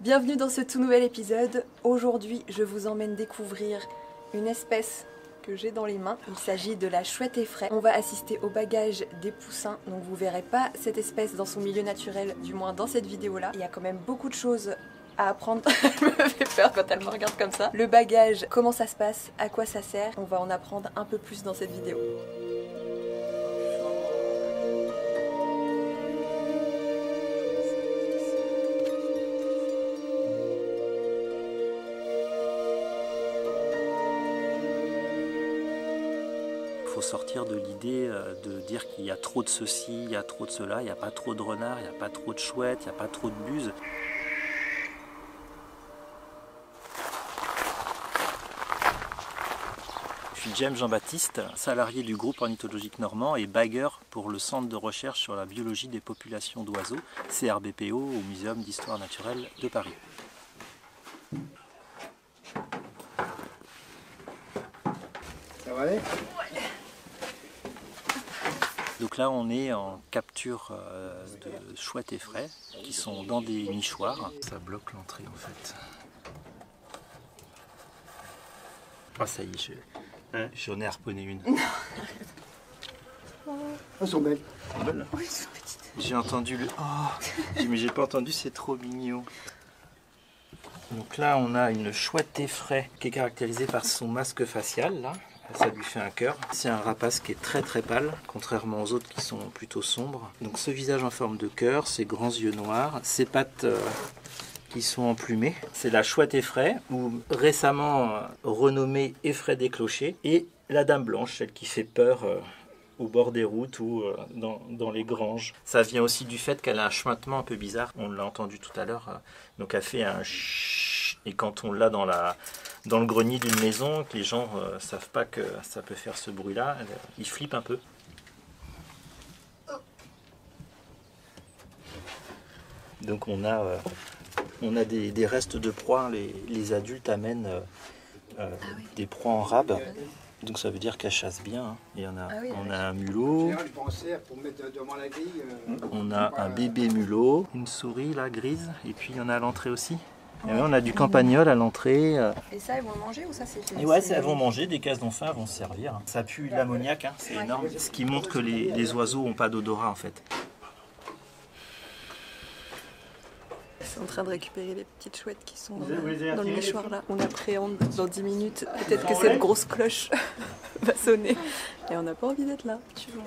Bienvenue dans ce tout nouvel épisode. Aujourd'hui, je vous emmène découvrir une espèce que j'ai dans les mains. Il s'agit de la chouette effraie. On va assister au bagage des poussins, donc vous verrez pas cette espèce dans son milieu naturel, du moins dans cette vidéo-là. Il y a quand même beaucoup de choses à apprendre. Elle me fait peur quand elle me regarde comme ça. Le bagage, comment ça se passe, à quoi ça sert, on va en apprendre un peu plus dans cette vidéo. Il faut sortir de l'idée de dire qu'il y a trop de ceci, il y a trop de cela, il n'y a pas trop de renards, il n'y a pas trop de chouettes, il n'y a pas trop de buses. Je suis James Jean-Baptiste, salarié du groupe ornithologique normand et bagueur pour le Centre de recherche sur la biologie des populations d'oiseaux, CRBPO, au Muséum d'histoire naturelle de Paris. Ça va aller ? Donc là on est en capture de chouettes effraies qui sont dans des nichoirs. Ça bloque l'entrée en fait. Ah ça y est, j'en ai harponné une. Elles sont belles. Belle. Oui, elles sont petites. J'ai entendu le... Oh, mais j'ai pas entendu, c'est trop mignon. Donc là on a une chouette effraie qui est caractérisée par son masque facial là. Ça lui fait un cœur. C'est un rapace qui est très très pâle, contrairement aux autres qui sont plutôt sombres. Donc ce visage en forme de cœur, ses grands yeux noirs, ses pattes qui sont emplumées. C'est la chouette effraie, ou récemment renommée effraie des clochers. Et la dame blanche, celle qui fait peur au bord des routes ou dans les granges. Ça vient aussi du fait qu'elle a un chuintement un peu bizarre. On l'a entendu tout à l'heure. Donc elle fait un chut. Et quand on l'a dans le grenier d'une maison, que les gens ne savent pas que ça peut faire ce bruit-là, ils flippent un peu. Donc on a des restes de proies. Les adultes amènent des proies en rab. Donc ça veut dire qu'elles chassent bien. Hein. Il y en a, on a un mulot, on a un bébé mulot, une souris là grise, et puis il y en a à l'entrée aussi. Et oui, on a du campagnol à l'entrée. Et ça, elles vont manger ou ça c'est fait? Et ouais, elles vont manger, dès qu'elles ont faim, elles vont se servir. Ça pue l'ammoniac, hein, c'est énorme. Ce qui montre que les oiseaux n'ont pas d'odorat en fait. Ils sont en train de récupérer les petites chouettes qui sont dans le nichoir là. On appréhende dans 10 minutes. Peut-être que cette grosse cloche va sonner. Et on n'a pas envie d'être là. Tu vois.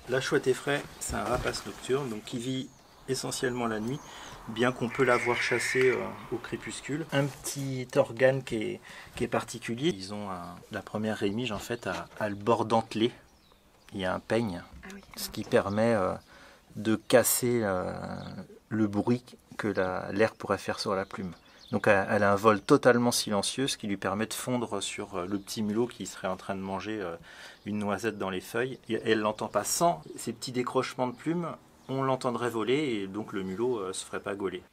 La chouette effraie, c'est un rapace nocturne donc qui vit essentiellement la nuit, bien qu'on peut la voir chasser au crépuscule. Un petit organe qui est particulier. Ils ont la première rémige en fait a le bord dentelé. Il y a un peigne, ce qui permet de casser le bruit que l'air pourrait faire sur la plume. Donc elle a un vol totalement silencieux, ce qui lui permet de fondre sur le petit mulot qui serait en train de manger une noisette dans les feuilles. Et elle ne l'entend pas. Sans ces petits décrochements de plumes, on l'entendrait voler et donc le mulot ne se ferait pas gauler.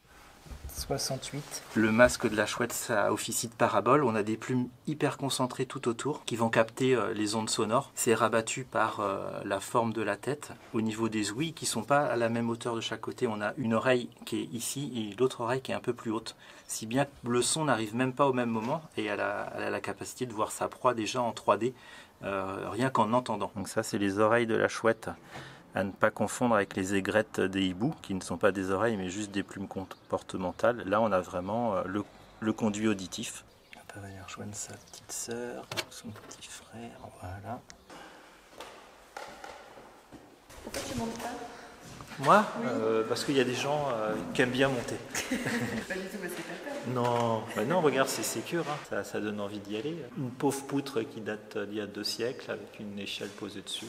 68. Le masque de la chouette, ça officie de parabole. On a des plumes hyper concentrées tout autour qui vont capter les ondes sonores. C'est rabattu par la forme de la tête au niveau des ouïes qui ne sont pas à la même hauteur de chaque côté. On a une oreille qui est ici et l'autre oreille qui est un peu plus haute. Si bien que le son n'arrive même pas au même moment et elle a la capacité de voir sa proie déjà en 3D rien qu'en entendant. Donc ça, c'est les oreilles de la chouette. À ne pas confondre avec les aigrettes des hiboux, qui ne sont pas des oreilles, mais juste des plumes comportementales. Là, on a vraiment le conduit auditif. On peut venir rejoindre sa petite sœur, son petit frère, voilà. Pourquoi tu montes pas? Moi parce qu'il y a des gens qui aiment bien monter. Pas du tout parce que t'as peur. Non, non, regarde, c'est sécure, hein. Ça donne envie d'y aller. Une pauvre poutre qui date d'il y a 2 siècles, avec une échelle posée dessus.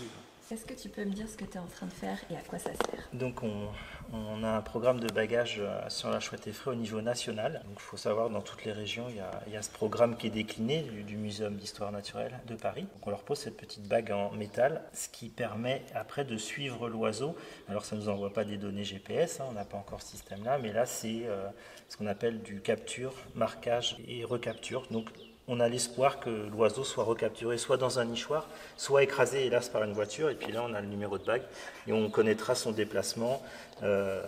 Est-ce que tu peux me dire ce que tu es en train de faire et à quoi ça sert? Donc on a un programme de bagage sur la chouette effraie au niveau national. Donc il faut savoir, dans toutes les régions, il y a ce programme qui est décliné du Muséum d'histoire naturelle de Paris. Donc on leur pose cette petite bague en métal, ce qui permet après de suivre l'oiseau. Alors ça ne nous envoie pas des données GPS, hein, on n'a pas encore ce système-là, mais là c'est ce qu'on appelle du capture, marquage et recapture. Donc On a l'espoir que l'oiseau soit recapturé soit dans un nichoir, soit écrasé hélas par une voiture, et puis là on a le numéro de bague, et on connaîtra son déplacement,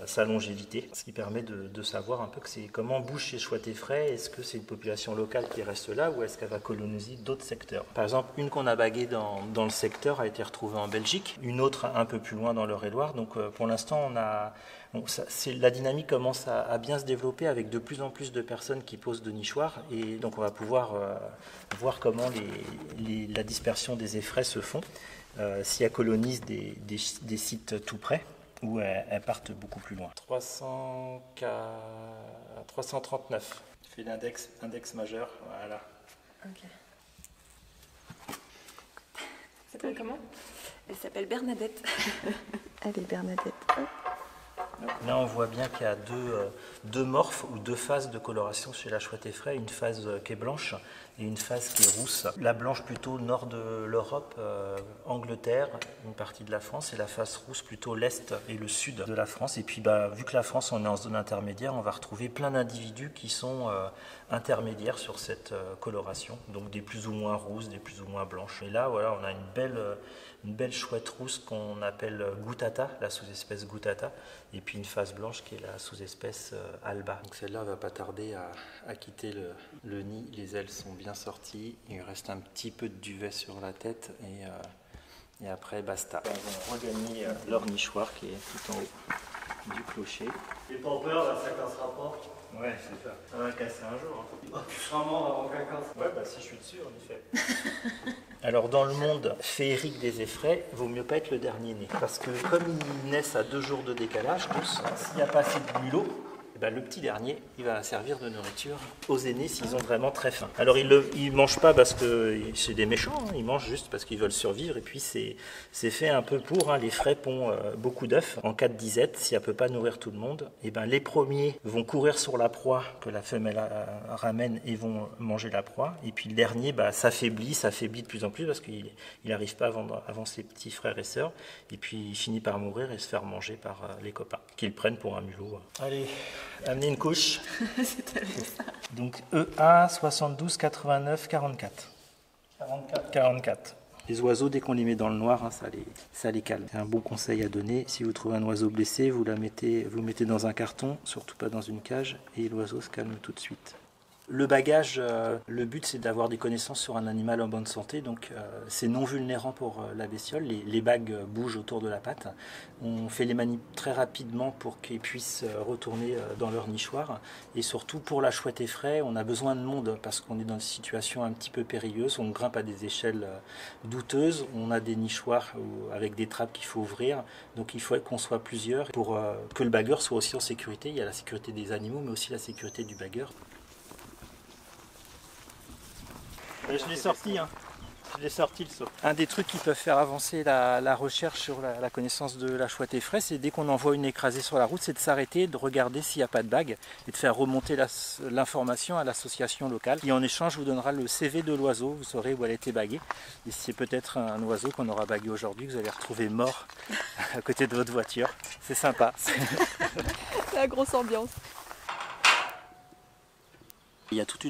sa longévité, ce qui permet de savoir un peu que c'est comment bouge ces chouettes effraies. Est-ce que c'est une population locale qui reste là, ou est-ce qu'elle va coloniser d'autres secteurs. Par exemple, une qu'on a baguée dans le secteur a été retrouvée en Belgique, une autre un peu plus loin dans l'Eure-et-Loire, donc pour l'instant la dynamique commence à bien se développer avec de plus en plus de personnes qui posent de nichoirs, et donc on va pouvoir voir comment la dispersion des effraies se font, si elles colonisent des sites tout près ou elles partent beaucoup plus loin. 339, je fais l'index majeur, voilà. Ok. Ça s'appelle comment? Elle s'appelle Bernadette. Allez Bernadette. Hop. Là, on voit bien qu'il y a deux morphes ou deux phases de coloration chez la chouette effraie, une phase qui est blanche et une phase qui est rousse. La blanche plutôt nord de l'Europe, Angleterre, une partie de la France, et la phase rousse plutôt l'est et le sud de la France. Et puis, vu que la France, on est en zone intermédiaire, on va retrouver plein d'individus qui sont intermédiaires sur cette coloration, donc des plus ou moins rousses, des plus ou moins blanches. Et là, voilà, on a une belle chouette rousse qu'on appelle Gutata, la sous-espèce Gutata, et puis une face blanche qui est la sous-espèce Alba. Donc celle-là va pas tarder à quitter le nid, les ailes sont bien sorties, il reste un petit peu de duvet sur la tête, et après basta. Ils vont regagner leur nichoir qui est tout en haut du clocher. J'ai pas peur, là, ça cassera pas. Ouais, c'est ça. Ça va casser un jour. Oh, tu seras mort avant qu'elle casse. Ouais, si je suis dessus, en effet. Alors, dans le monde féerique des effraies, il vaut mieux pas être le dernier né. Parce que comme ils naissent à 2 jours de décalage, tous, s'il n'y a pas assez de mulots, le petit dernier, il va servir de nourriture aux aînés s'ils ont vraiment très faim. Alors, ils ne mangent pas parce que c'est des méchants, hein. Ils mangent juste parce qu'ils veulent survivre. Et puis, c'est fait un peu pour. Les fraies pondent beaucoup d'œufs. En cas de disette, si elle ne peut pas nourrir tout le monde, les premiers vont courir sur la proie que la femelle ramène et vont manger la proie. Et puis, le dernier s'affaiblit de plus en plus parce qu'il n'arrive pas avant ses petits frères et sœurs. Et puis, il finit par mourir et se faire manger par les copains, qu'ils prennent pour un mulot. Allez, amenez une couche. C'est tellement ça. Donc EA 72 89 44. 44. Les oiseaux, dès qu'on les met dans le noir, ça les calme. C'est un bon conseil à donner. Si vous trouvez un oiseau blessé, vous le mettez dans un carton, surtout pas dans une cage, et l'oiseau se calme tout de suite. Le bagage, le but c'est d'avoir des connaissances sur un animal en bonne santé, donc c'est non vulnérant pour la bestiole, les bagues bougent autour de la patte, on fait les manips très rapidement pour qu'ils puissent retourner dans leur nichoir, et surtout pour la chouette effraie, on a besoin de monde parce qu'on est dans une situation un petit peu périlleuse, on grimpe à des échelles douteuses, on a des nichoirs avec des trappes qu'il faut ouvrir, donc il faut qu'on soit plusieurs pour que le bagueur soit aussi en sécurité. Il y a la sécurité des animaux mais aussi la sécurité du bagueur. Je l'ai sorti, Je l'ai sorti le saut. Un des trucs qui peuvent faire avancer la recherche sur la connaissance de la chouette effraie, c'est dès qu'on en voit une écrasée sur la route, c'est de s'arrêter, de regarder s'il n'y a pas de bague et de faire remonter l'information à l'association locale. Et en échange, vous donnera le CV de l'oiseau, vous saurez où elle a été baguée. Et c'est peut-être un oiseau qu'on aura bagué aujourd'hui, que vous allez retrouver mort à côté de votre voiture. C'est sympa. La grosse ambiance. Il y a toute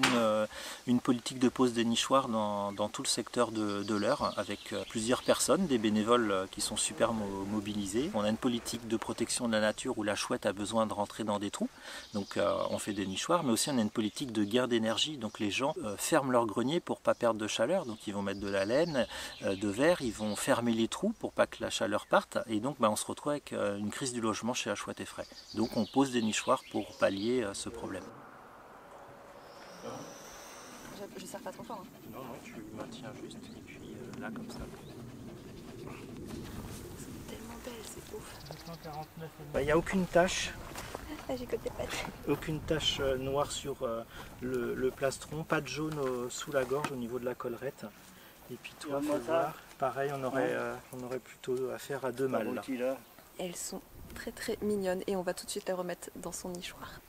une politique de pose des nichoirs dans tout le secteur de l'Eure, avec plusieurs personnes, des bénévoles qui sont super mobilisés. On a une politique de protection de la nature où la chouette a besoin de rentrer dans des trous, donc on fait des nichoirs, mais aussi on a une politique de gain d'énergie, donc les gens ferment leur grenier pour ne pas perdre de chaleur, donc ils vont mettre de la laine, de verre, ils vont fermer les trous pour pas que la chaleur parte, et donc on se retrouve avec une crise du logement chez la chouette effraie. Donc on pose des nichoirs pour pallier ce problème. Je ne serre pas trop fort. Non, tu maintiens juste, et puis là comme ça. C'est tellement belle, c'est ouf. 249. Il n'y a aucune tache. Ah, j'ai côté pattes. Aucune tache noire sur le plastron, pas de jaune sous la gorge au niveau de la collerette. Et puis toi, faut voir. Pareil, on aurait plutôt affaire à 2 mâles. Là. Elles sont très très mignonnes et on va tout de suite les remettre dans son nichoir.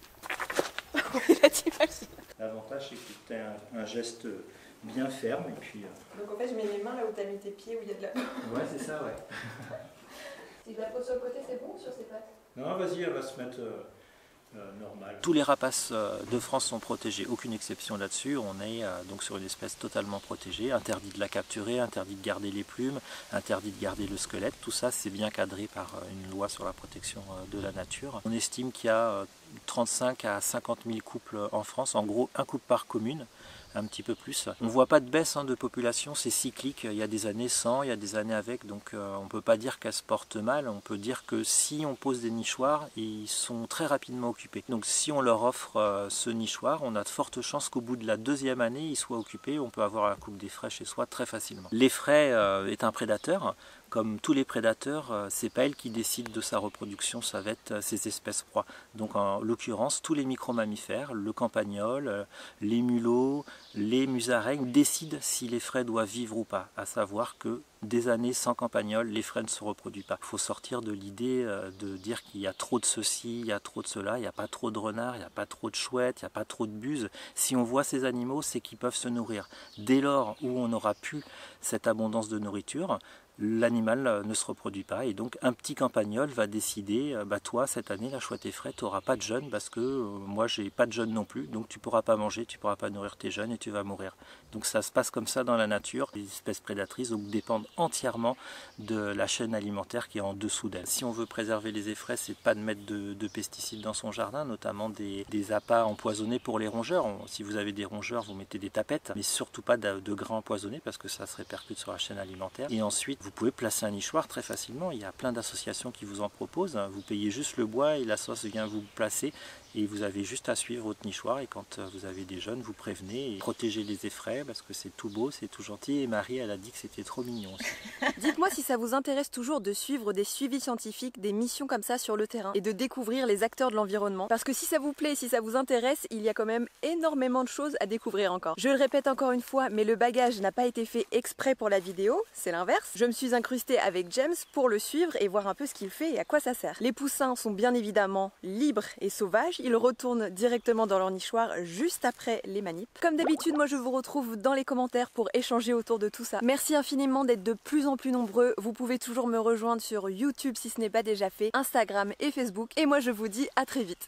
La t'imagines. L'avantage, c'est que tu as un geste bien ferme. Et puis, Donc en fait, je mets mes mains là où tu as mis tes pieds, où il y a de la peau. Ouais, c'est ça, ouais. Si je la pose sur le côté, c'est bon sur ses pattes? Non, vas-y, elle va se mettre normale. Tous les rapaces de France sont protégés, aucune exception là-dessus. On est donc sur une espèce totalement protégée, interdit de la capturer, interdit de garder les plumes, interdit de garder le squelette. Tout ça, c'est bien cadré par une loi sur la protection de la nature. On estime qu'il y a 35 à 50 000 couples en France, en gros un couple par commune. Un petit peu plus. On ne voit pas de baisse de population, c'est cyclique, il y a des années sans, il y a des années avec, donc on ne peut pas dire qu'elles se portent mal, on peut dire que si on pose des nichoirs, ils sont très rapidement occupés. Donc si on leur offre ce nichoir, on a de fortes chances qu'au bout de la 2e année, ils soient occupés, on peut avoir un couple d'effraie chez soi très facilement. L'effraie est un prédateur. Comme tous les prédateurs, c'est pas elle qui décide de sa reproduction, ça va être ses espèces proies. Donc en l'occurrence, tous les micro-mammifères, le campagnol, les mulots, les musaraignes décident si l'effraie doit vivre ou pas. À savoir que des années sans campagnol, l'effraie ne se reproduit pas. Il faut sortir de l'idée de dire qu'il y a trop de ceci, il y a trop de cela, il n'y a pas trop de renards, il n'y a pas trop de chouettes, il n'y a pas trop de buses. Si on voit ces animaux, c'est qu'ils peuvent se nourrir. Dès lors où on n'aura plus cette abondance de nourriture, l'animal ne se reproduit pas et donc un petit campagnol va décider toi cette année la chouette effraie tu n'auras pas de jeunes parce que moi j'ai pas de jeunes non plus, donc tu pourras pas manger, tu pourras pas nourrir tes jeunes et tu vas mourir. Donc ça se passe comme ça dans la nature. Les espèces prédatrices donc, dépendent entièrement de la chaîne alimentaire qui est en dessous d'elles. Si on veut préserver les effraies, c'est pas de mettre de pesticides dans son jardin, notamment des appâts empoisonnés pour les rongeurs. Si vous avez des rongeurs, vous mettez des tapettes, mais surtout pas de grains empoisonnés parce que ça se répercute sur la chaîne alimentaire. Et ensuite, vous pouvez placer un nichoir très facilement. Il y a plein d'associations qui vous en proposent. Vous payez juste le bois et la sauce vient vous placer. Et vous avez juste à suivre votre nichoir et quand vous avez des jeunes, vous prévenez et protégez les effraies parce que c'est tout beau, c'est tout gentil et Marie elle a dit que c'était trop mignon aussi. Dites-moi si ça vous intéresse toujours de suivre des suivis scientifiques, des missions comme ça sur le terrain et de découvrir les acteurs de l'environnement parce que si ça vous plaît, si ça vous intéresse, il y a quand même énormément de choses à découvrir encore. Je le répète encore une fois, mais le bagage n'a pas été fait exprès pour la vidéo, c'est l'inverse. Je me suis incrustée avec James pour le suivre et voir un peu ce qu'il fait et à quoi ça sert. Les poussins sont bien évidemment libres et sauvages. Ils retournent directement dans leur nichoir juste après les manips. Comme d'habitude, moi je vous retrouve dans les commentaires pour échanger autour de tout ça. Merci infiniment d'être de plus en plus nombreux. Vous pouvez toujours me rejoindre sur YouTube si ce n'est pas déjà fait, Instagram et Facebook. Et moi je vous dis à très vite.